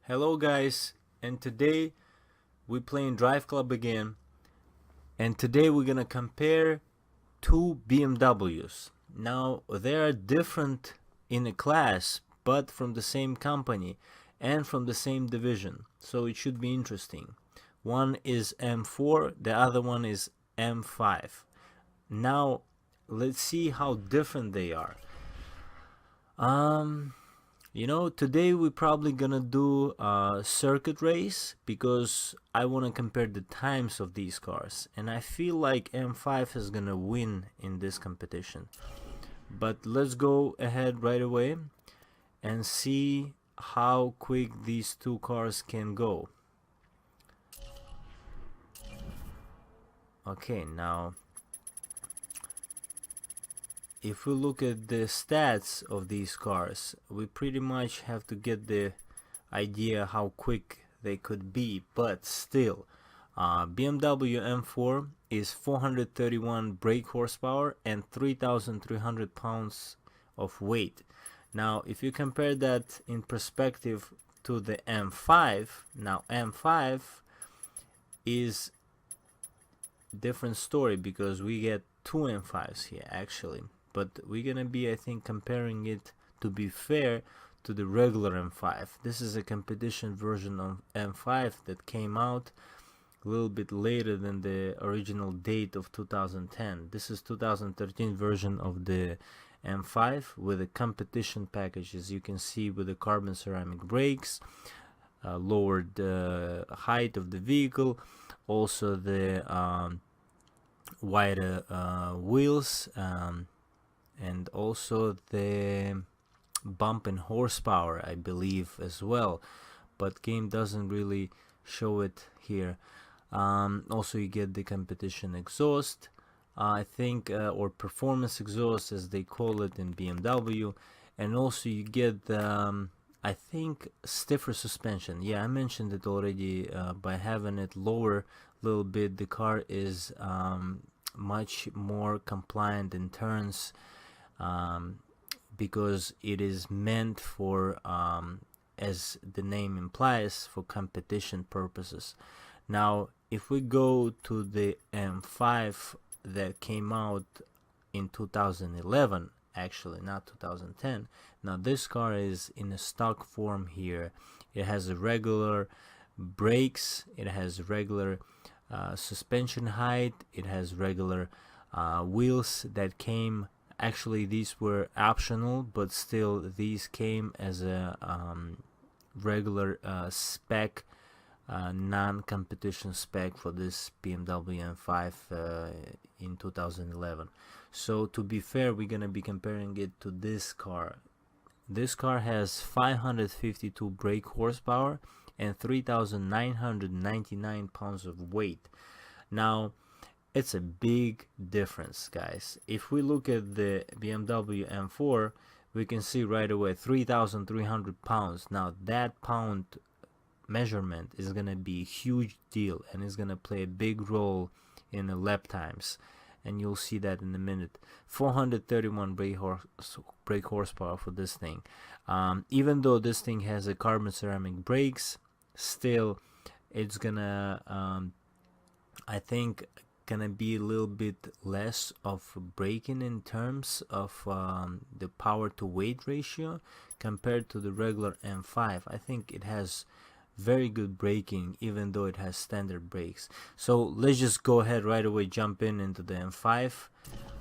Hello guys, and today we're playing Driveclub again, and today we're gonna compare two BMWs. Now they are different in a class, but from the same company and from the same division, so it should be interesting. One is M4, the other one is M5. Now let's see how different they are. Today we're probably gonna do a circuit race because I want to compare the times of these cars, and I feel like M5 is gonna win in this competition. But let's go ahead right away and see how quick these two cars can go. Okay, now if we look at the stats of these cars, we pretty much have to get the idea how quick they could be, but still BMW M4 is 431 brake horsepower and 3,300 pounds of weight. Now if you compare that in perspective to the M5, now M5 is different story because we get two M5s here actually, but we're gonna be, I think, comparing it, to be fair, to the regular M5. This is a competition version of M5 that came out a little bit later than the original date of 2010. This is 2013 version of the M5 with a competition package, as you can see, with the carbon ceramic brakes, lowered height of the vehicle, also the wider wheels, and also the bump and horsepower, I believe, as well, but game doesn't really show it here. Also you get the competition exhaust, I think, or performance exhaust as they call it in BMW, and also you get the I think stiffer suspension. Yeah, I mentioned it already. By having it lower a little bit, the car is much more compliant in turns, because it is meant for, as the name implies, for competition purposes. Now if we go to the M5 that came out in 2011, actually not 2010, now this car is in a stock form here. It has a regular brakes, it has regular suspension height, it has regular wheels that came, actually these were optional, but still these came as a regular spec, non-competition spec for this BMW M5 in 2011. So to be fair, we're gonna be comparing it to this car. This car has 552 brake horsepower and 3,999 pounds of weight. Now it's a big difference, guys. If we look at the BMW M4, we can see right away 3,300 pounds. Now that pound measurement is gonna be a huge deal, and it's gonna play a big role in the lap times, and you'll see that in a minute. 431 brake horsepower for this thing. Even though this thing has a carbon ceramic brakes, still it's gonna I think gonna be a little bit less of braking in terms of the power to weight ratio compared to the regular M5. I think it has very good braking even though it has standard brakes. So let's just go ahead right away, jump into the M5,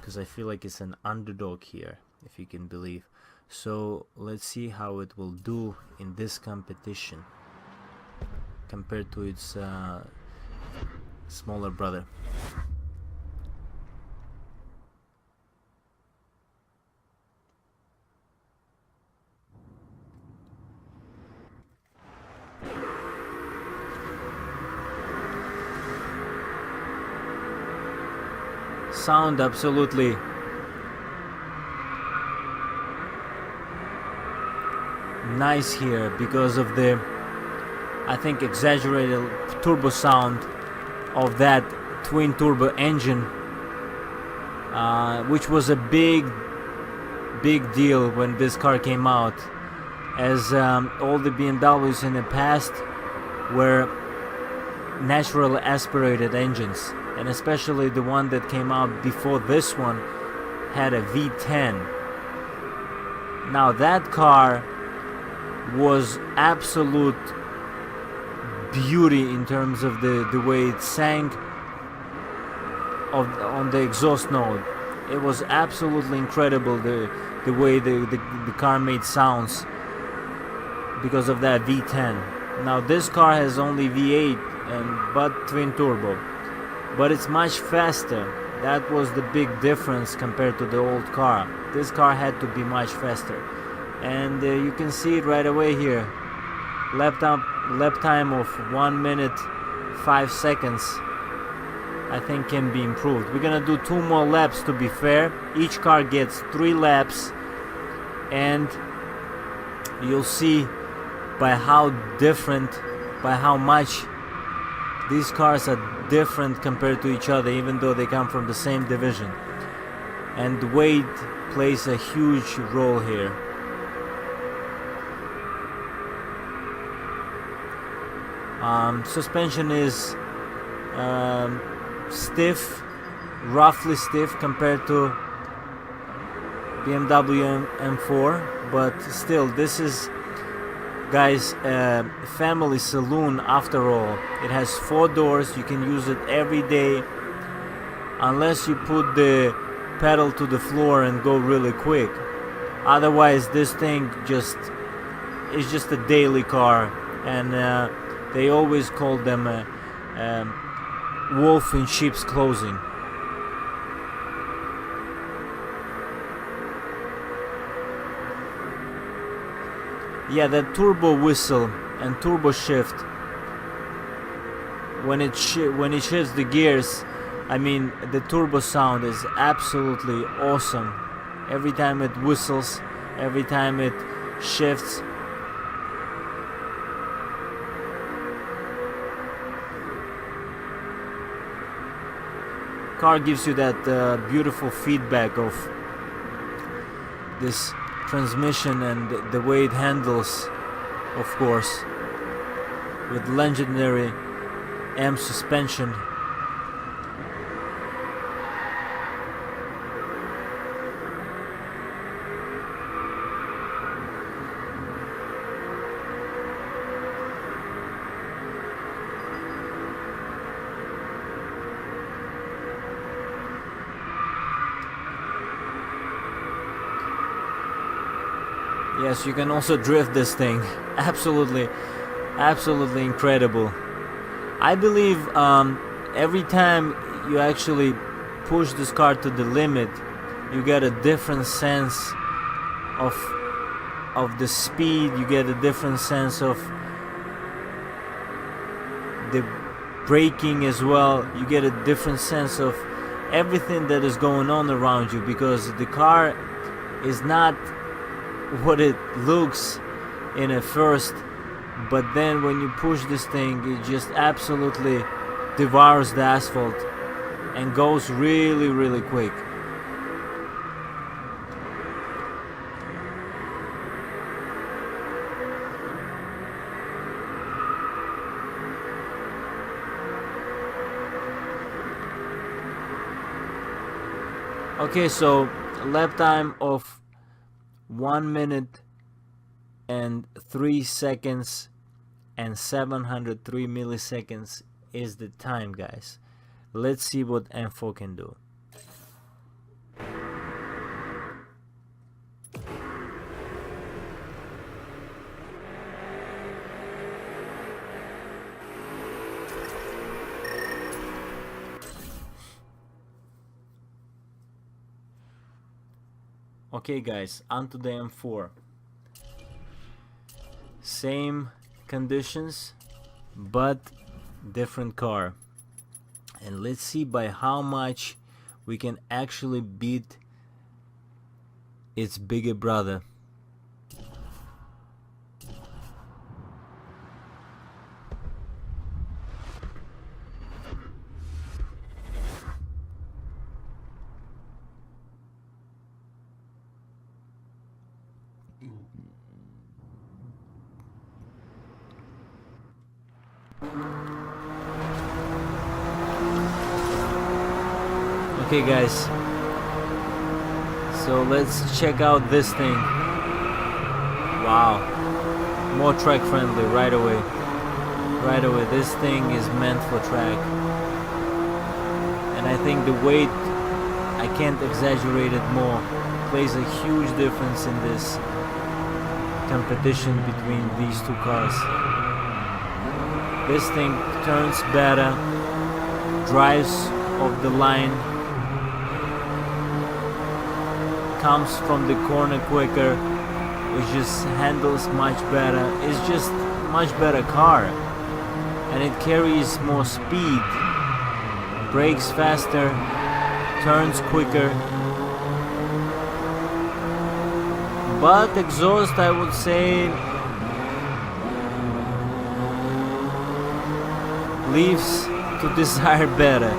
because I feel like it's an underdog here, if you can believe. So let's see how it will do in this competition compared to its smaller brother. Sound absolutely nice here because of the, I think, exaggerated turbo sound of that twin turbo engine, which was a big deal when this car came out. as all the BMWs in the past were natural aspirated engines, and especially the one that came out before this one had a V10. Now that car was absolute beauty in terms of the way it sang on the exhaust note. It was absolutely incredible the way the car made sounds because of that V10. Now this car has only V8 but twin turbo, but it's much faster. That was the big difference compared to the old car. This car had to be much faster, and you can see it right away here. Lap time of 1 minute 5 seconds I think can be improved. We're gonna do 2 more laps to be fair. Each car gets 3 laps, and you'll see by how much these cars are different compared to each other, even though they come from the same division. And weight plays a huge role here. Suspension is stiff, roughly stiff compared to BMW M4, but still, this is, guys, a family saloon after all. It has 4 doors. You can use it every day, unless you put the pedal to the floor and go really quick. Otherwise, this thing is just a daily car, and they always call them a wolf in sheep's clothing. Yeah, that turbo whistle and turbo shift, when it shifts the gears, I mean, the turbo sound is absolutely awesome. Every time it whistles, every time it shifts. Car gives you that beautiful feedback of this transmission and the way it handles, of course, with legendary M suspension. Yes, you can also drift this thing. Absolutely incredible. I believe every time you actually push this car to the limit, you get a different sense of the speed. You get a different sense of the braking as well. You get a different sense of everything that is going on around you, because the car is not what it looks in at first, but then when you push this thing, it just absolutely devours the asphalt and goes really quick. Okay, so lap time of 1 minute and 3 seconds and 703 milliseconds is the time, guys. Let's see what M4 can do. Okay guys, onto the M4. Same conditions, but different car. And let's see by how much we can actually beat its bigger brother. Okay guys, so let's check out this thing. Wow, more track friendly right away. Right away, this thing is meant for track. And I think the weight, I can't exaggerate it more, plays a huge difference in this competition between these two cars. This thing turns better, drives off the line, comes from the corner quicker, it just handles much better. It's just much better car, and it carries more speed, brakes faster, turns quicker. But exhaust, I would say, leaves to desire better,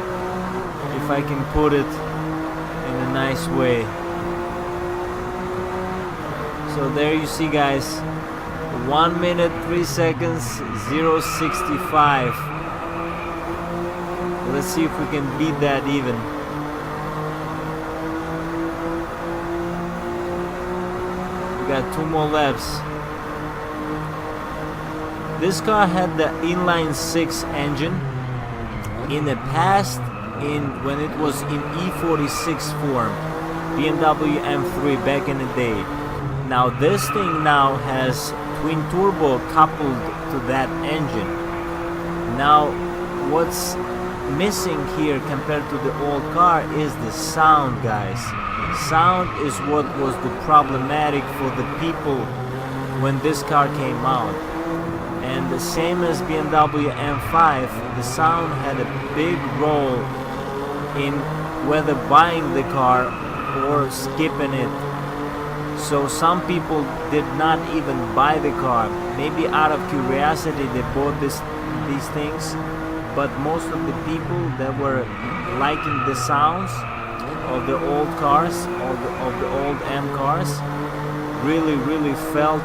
if I can put it in a nice way. So there you see guys, 1 minute 3 seconds 0.65. Let's see if we can beat that even. We got 2 more laps. This car had the inline 6 engine in the past, when it was in E46 form, BMW M3 back in the day. Now this thing now has twin turbo coupled to that engine. Now what's missing here compared to the old car is the sound, guys. Sound is what was the problematic for the people when this car came out. And the same as BMW M5, the sound had a big role in whether buying the car or skipping it. So some people did not even buy the car. Maybe out of curiosity they bought these things, but most of the people that were liking the sounds of the old cars, of the old M cars, really felt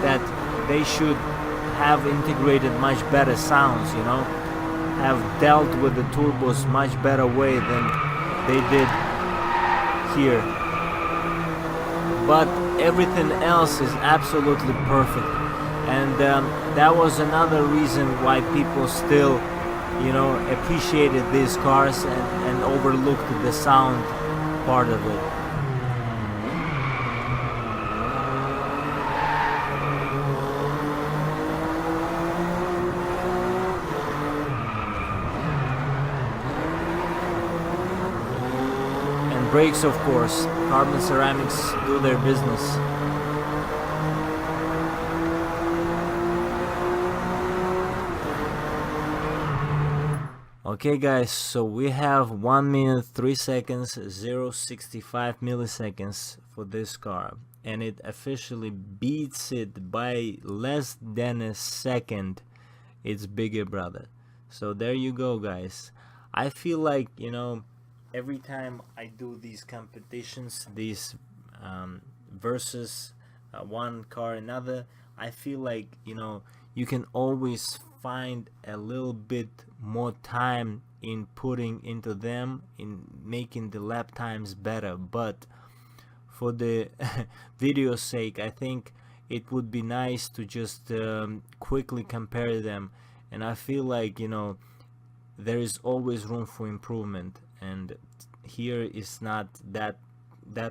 that they should have integrated much better sounds, you know, have dealt with the turbos much better way than they did here. But everything else is absolutely perfect, and that was another reason why people still, you know, appreciated these cars and overlooked the sound part of it. Brakes, of course, carbon ceramics do their business. Okay guys, so we have 1 minute 3 seconds 0.65 milliseconds for this car, and it officially beats it by less than a second its bigger brother. So there you go guys. I feel like, you know, every time I do these competitions, these versus one car another, I feel like, you know, you can always find a little bit more time in putting into them, in making the lap times better. But for the video's sake, I think it would be nice to just quickly compare them, and I feel like, you know, there is always room for improvement, and here is not that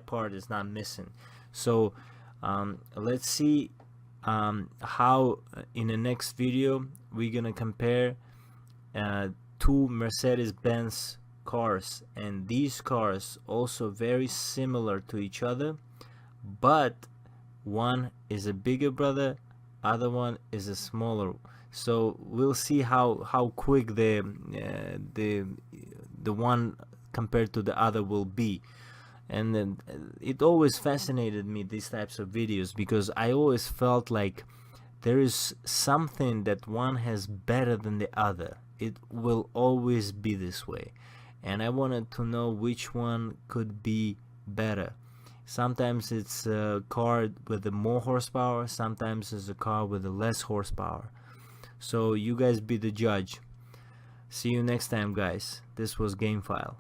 part is not missing. So let's see how in the next video we're gonna compare two Mercedes-Benz cars, and these cars also very similar to each other, but one is a bigger brother, other one is a smaller. So we'll see how quick the one compared to the other will be. And then it always fascinated me, these types of videos, because I always felt like there is something that one has better than the other. It will always be this way, and I wanted to know which one could be better. Sometimes it's a car with the more horsepower, sometimes it's a car with the less horsepower. So you guys be the judge. See you next time, guys. This was Gamefile.